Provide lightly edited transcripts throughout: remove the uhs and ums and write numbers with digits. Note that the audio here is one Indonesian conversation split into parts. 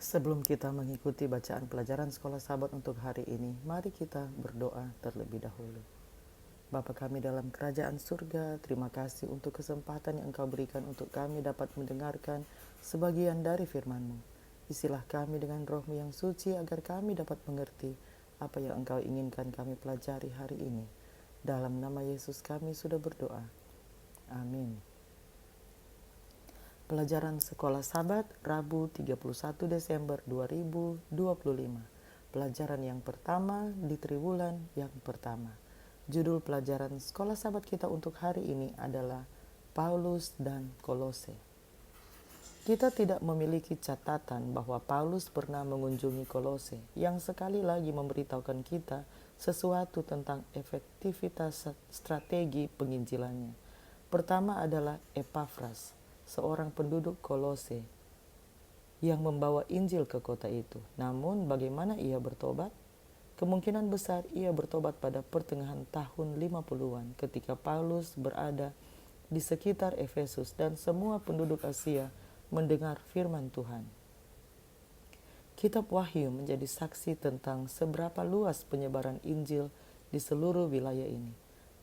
Sebelum kita mengikuti bacaan pelajaran sekolah sahabat untuk hari ini, mari kita berdoa terlebih dahulu. Bapa kami dalam kerajaan surga, terima kasih untuk kesempatan yang Engkau berikan untuk kami dapat mendengarkan sebagian dari firman-Mu. Isilah kami dengan Roh-Mu yang suci agar kami dapat mengerti apa yang Engkau inginkan kami pelajari hari ini. Dalam nama Yesus kami sudah berdoa. Amin. Pelajaran Sekolah Sabat Rabu 31 Desember 2025. Pelajaran yang pertama di triwulan yang pertama. Judul pelajaran Sekolah Sabat kita untuk hari ini adalah Paulus dan Kolose. Kita tidak memiliki catatan bahwa Paulus pernah mengunjungi Kolose, yang sekali lagi memberitahukan kita sesuatu tentang efektivitas strategi penginjilannya. Pertama adalah Epafras, seorang penduduk Kolose yang membawa Injil ke kota itu. Namun bagaimana ia bertobat? Kemungkinan besar ia bertobat pada pertengahan tahun 50-an ketika Paulus berada di sekitar Efesus dan semua penduduk Asia mendengar firman Tuhan. Kitab Wahyu menjadi saksi tentang seberapa luas penyebaran Injil di seluruh wilayah ini.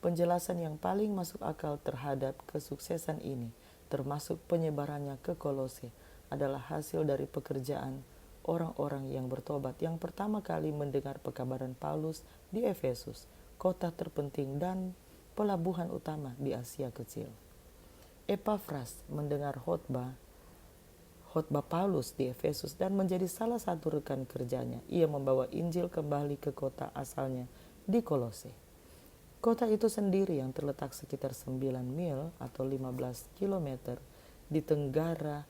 Penjelasan yang paling masuk akal terhadap kesuksesan ini, termasuk penyebarannya ke Kolose, adalah hasil dari pekerjaan orang-orang yang bertobat yang pertama kali mendengar pekabaran Paulus di Efesus, kota terpenting dan pelabuhan utama di Asia Kecil. Epafras mendengar khotbah Paulus di Efesus dan menjadi salah satu rekan kerjanya. Ia membawa Injil kembali ke kota asalnya di Kolose. Kota itu sendiri yang terletak sekitar 9 mil atau 15 km di tenggara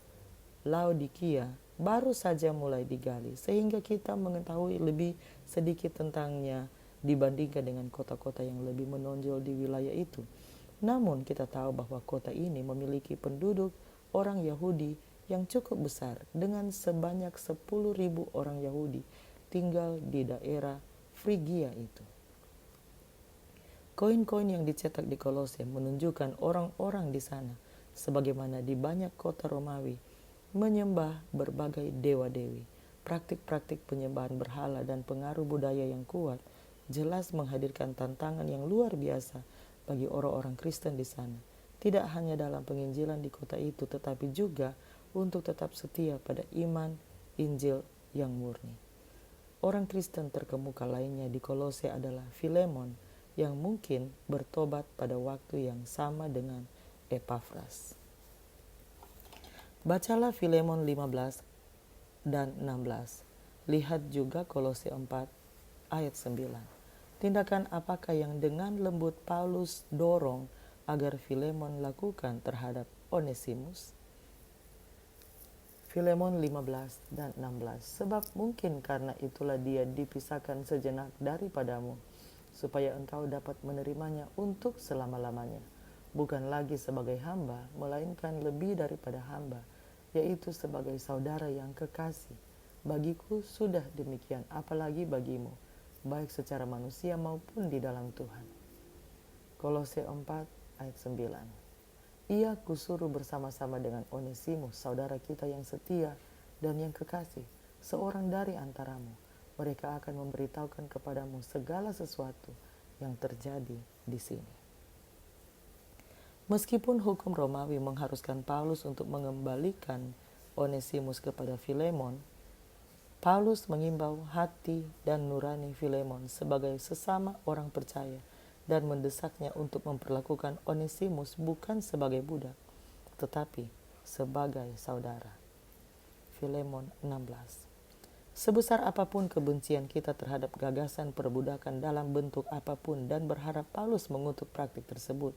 Laodikia baru saja mulai digali, sehingga kita mengetahui lebih sedikit tentangnya dibandingkan dengan kota-kota yang lebih menonjol di wilayah itu. Namun kita tahu bahwa kota ini memiliki penduduk orang Yahudi yang cukup besar, dengan sebanyak 10.000 orang Yahudi tinggal di daerah Frigia itu. Koin-koin yang dicetak di Kolose menunjukkan orang-orang di sana, sebagaimana di banyak kota Romawi, menyembah berbagai dewa-dewi. Praktik-praktik penyembahan berhala dan pengaruh budaya yang kuat jelas menghadirkan tantangan yang luar biasa bagi orang-orang Kristen di sana. Tidak hanya dalam penginjilan di kota itu, tetapi juga untuk tetap setia pada iman Injil yang murni. Orang Kristen terkemuka lainnya di Kolose adalah Filemon, yang mungkin bertobat pada waktu yang sama dengan Epafras. Bacalah Filemon 15 dan 16. Lihat juga Kolose 4 ayat 9. Tindakan apakah yang dengan lembut Paulus dorong agar Filemon lakukan terhadap Onesimus? Filemon 15 dan 16. Sebab mungkin karena itulah dia dipisahkan sejenak daripadamu, supaya engkau dapat menerimanya untuk selama-lamanya, bukan lagi sebagai hamba, melainkan lebih daripada hamba, yaitu sebagai saudara yang kekasih. Bagiku sudah demikian, apalagi bagimu, baik secara manusia maupun di dalam Tuhan. Kolose 4 ayat 9. Ia kusuruh bersama-sama dengan Onesimus, saudara kita yang setia dan yang kekasih, seorang dari antaramu. Mereka akan memberitahukan kepadamu segala sesuatu yang terjadi di sini. Meskipun hukum Romawi mengharuskan Paulus untuk mengembalikan Onesimus kepada Filemon, Paulus mengimbau hati dan nurani Filemon sebagai sesama orang percaya dan mendesaknya untuk memperlakukan Onesimus bukan sebagai budak, tetapi sebagai saudara. Filemon 16. Sebesar apapun kebencian kita terhadap gagasan perbudakan dalam bentuk apapun dan berharap Paulus mengutuk praktik tersebut,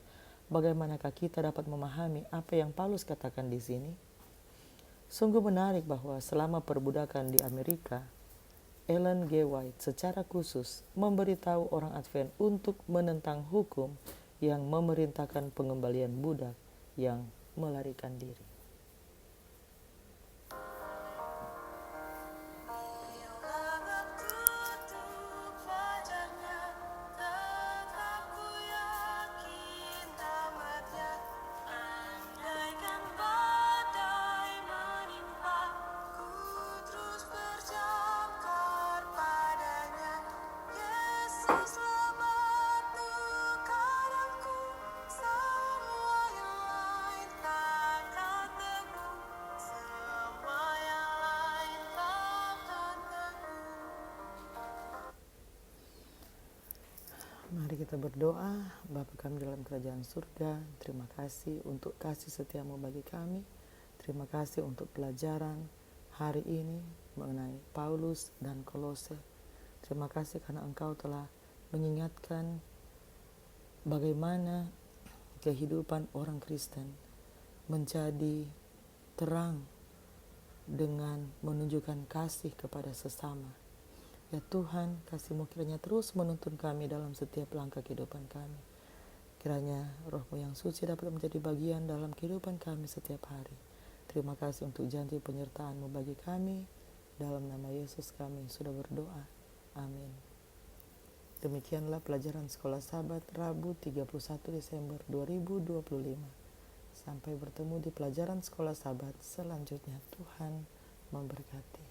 bagaimanakah kita dapat memahami apa yang Paulus katakan di sini? Sungguh menarik bahwa selama perbudakan di Amerika, Ellen G. White secara khusus memberitahu orang Advent untuk menentang hukum yang memerintahkan pengembalian budak yang melarikan diri. kita berdoa. Bapa kami dalam kerajaan surga, terima kasih untuk kasih setiamu bagi kami. Terima kasih untuk pelajaran hari ini mengenai Paulus dan Kolose. Terima kasih karena Engkau telah mengingatkan bagaimana kehidupan orang Kristen menjadi terang dengan menunjukkan kasih kepada sesama. Ya Tuhan, kasih-Mu kiranya terus menuntun kami dalam setiap langkah kehidupan kami. Kiranya Roh-Mu yang suci dapat menjadi bagian dalam kehidupan kami setiap hari. Terima kasih untuk janji penyertaan-Mu bagi kami. Dalam nama Yesus kami sudah berdoa. Amin. Demikianlah pelajaran Sekolah Sabat Rabu 31 Desember 2025. Sampai bertemu di pelajaran Sekolah Sabat selanjutnya. Tuhan memberkati.